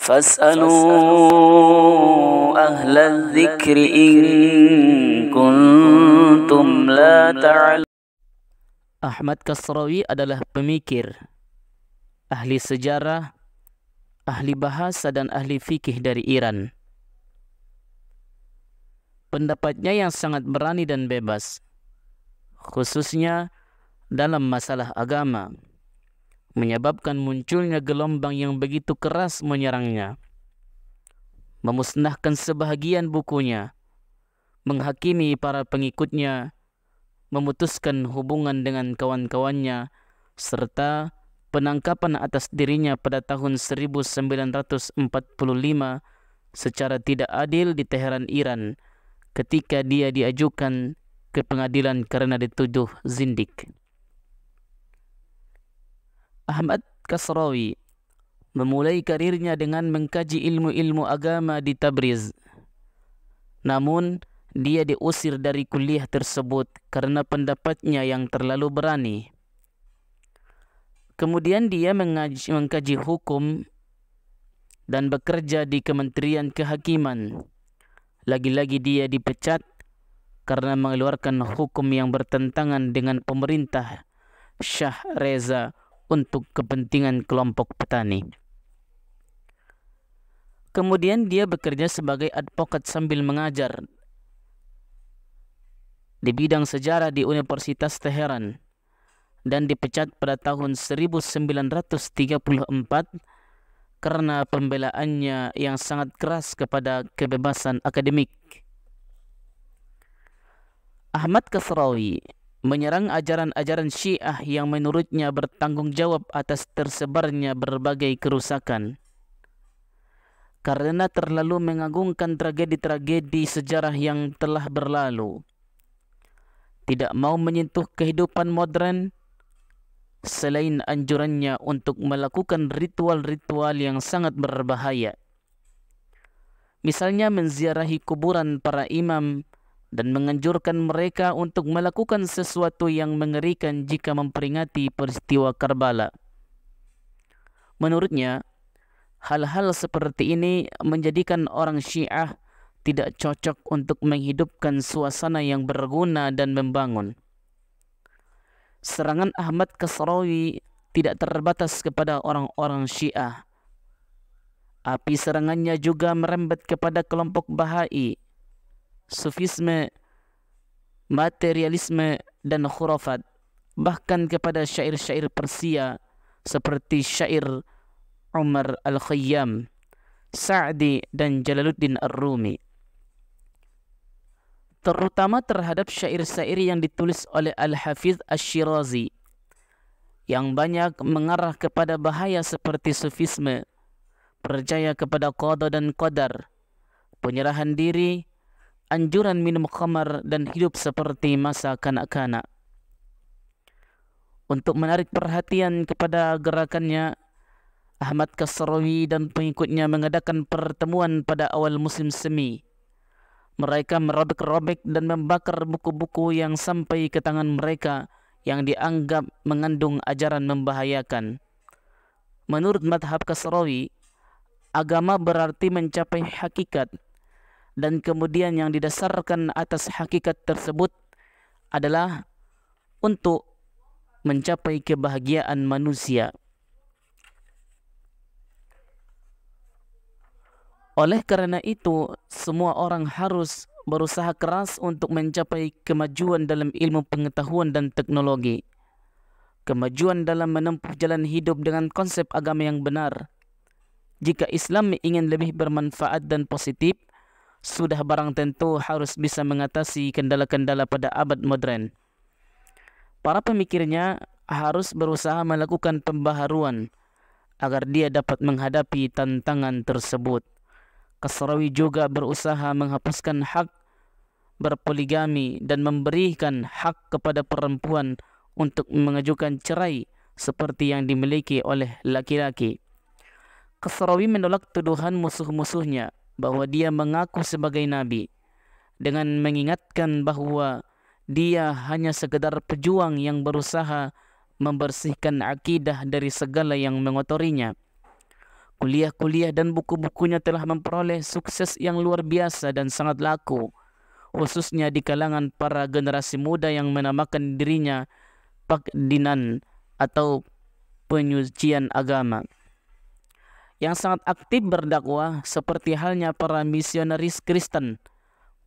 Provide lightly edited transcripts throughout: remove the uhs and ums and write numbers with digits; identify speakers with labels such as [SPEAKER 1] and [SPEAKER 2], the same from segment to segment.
[SPEAKER 1] فاسألوا أهل الذكر إن كنتم لا تعلمون.
[SPEAKER 2] Ahmad Kasrawi adalah pemikir, ahli sejarah, ahli bahasa dan ahli fikih dari Iran. Pendapatnya yang sangat berani dan bebas, khususnya dalam masalah agama, menyebabkan munculnya gelombang yang begitu keras menyerangnya, memusnahkan sebahagian bukunya, menghakimi para pengikutnya, memutuskan hubungan dengan kawan-kawannya, serta penangkapan atas dirinya pada tahun 1945 secara tidak adil di Teheran, Iran, ketika dia diajukan ke pengadilan karena dituduh zindik. Ahmad Kasrawi memulai karirnya dengan mengkaji ilmu-ilmu agama di Tabriz. Namun, dia diusir dari kuliah tersebut karena pendapatnya yang terlalu berani. Kemudian dia mengkaji hukum dan bekerja di Kementerian Kehakiman. Lagi-lagi dia dipecat karena mengeluarkan hukum yang bertentangan dengan pemerintah Shah Reza untuk kepentingan kelompok petani. Kemudian dia bekerja sebagai advokat sambil mengajar di bidang sejarah di Universitas Teheran dan dipecat pada tahun 1934 karena pembelaannya yang sangat keras kepada kebebasan akademik. Ahmad Kasrawi menyerang ajaran-ajaran Syiah yang menurutnya bertanggung jawab atas tersebarnya berbagai kerusakan karena terlalu mengagungkan tragedi-tragedi sejarah yang telah berlalu. Tidak mau menyentuh kehidupan modern, selain anjurannya untuk melakukan ritual-ritual yang sangat berbahaya. Misalnya menziarahi kuburan para imam dan menganjurkan mereka untuk melakukan sesuatu yang mengerikan jika memperingati peristiwa Karbala. Menurutnya, hal-hal seperti ini menjadikan orang Syiah tidak cocok untuk menghidupkan suasana yang berguna dan membangun. Serangan Ahmad Kasrawi tidak terbatas kepada orang-orang Syiah. Api serangannya juga merembet kepada kelompok Bahai, Sufisme, materialisme, dan khurafat, bahkan kepada syair-syair Persia seperti syair Umar Al-Khayyam, Sa'di, dan Jalaluddin Ar-Rumi. Terutama terhadap syair-syair yang ditulis oleh Al-Hafiz Asy-Syirazi yang banyak mengarah kepada bahaya seperti sufisme, percaya kepada qada dan qadar, penyerahan diri, anjuran minum khamar, dan hidup seperti masa kanak-kanak. Untuk menarik perhatian kepada gerakannya, Ahmad Kasrawi dan pengikutnya mengadakan pertemuan pada awal musim semi. Mereka merobek-robek dan membakar buku-buku yang sampai ke tangan mereka yang dianggap mengandung ajaran membahayakan. Menurut madhab Kasrawi, agama berarti mencapai hakikat, dan kemudian yang didasarkan atas hakikat tersebut adalah untuk mencapai kebahagiaan manusia. Oleh karena itu, semua orang harus berusaha keras untuk mencapai kemajuan dalam ilmu pengetahuan dan teknologi, kemajuan dalam menempuh jalan hidup dengan konsep agama yang benar. Jika Islam ingin lebih bermanfaat dan positif, sudah barang tentu harus bisa mengatasi kendala-kendala pada abad modern. Para pemikirnya harus berusaha melakukan pembaharuan agar dia dapat menghadapi tantangan tersebut. Kasrawi juga berusaha menghapuskan hak berpoligami dan memberikan hak kepada perempuan untuk mengajukan cerai seperti yang dimiliki oleh laki-laki. Kasrawi menolak tuduhan musuh-musuhnya bahwa dia mengaku sebagai nabi, dengan mengingatkan bahwa dia hanya sekedar pejuang yang berusaha membersihkan akidah dari segala yang mengotorinya. Kuliah-kuliah dan buku-bukunya telah memperoleh sukses yang luar biasa dan sangat laku, khususnya di kalangan para generasi muda yang menamakan dirinya Pakdinan atau penyucian agama, yang sangat aktif berdakwah seperti halnya para misionaris Kristen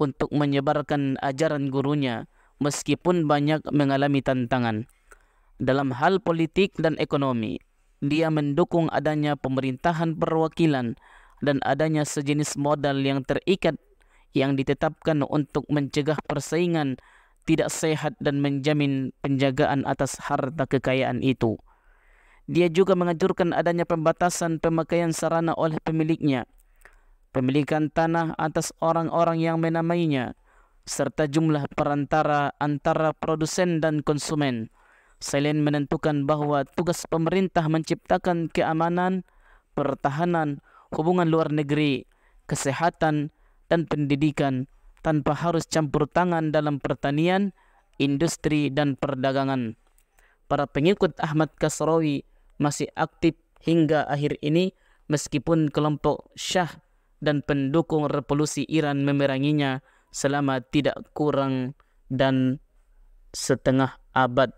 [SPEAKER 2] untuk menyebarkan ajaran gurunya meskipun banyak mengalami tantangan. Dalam hal politik dan ekonomi, dia mendukung adanya pemerintahan perwakilan dan adanya sejenis modal yang terikat yang ditetapkan untuk mencegah persaingan tidak sehat dan menjamin penjagaan atas harta kekayaan itu. Dia juga menganjurkan adanya pembatasan pemakaian sarana oleh pemiliknya, pemilikan tanah atas orang-orang yang menamainya, serta jumlah perantara antara produsen dan konsumen. Selain menentukan bahwa tugas pemerintah menciptakan keamanan, pertahanan, hubungan luar negeri, kesehatan, dan pendidikan tanpa harus campur tangan dalam pertanian, industri, dan perdagangan. Para pengikut Ahmad Kasrawi masih aktif hingga akhir ini meskipun kelompok Syah dan pendukung revolusi Iran memeranginya selama tidak kurang dan setengah abad.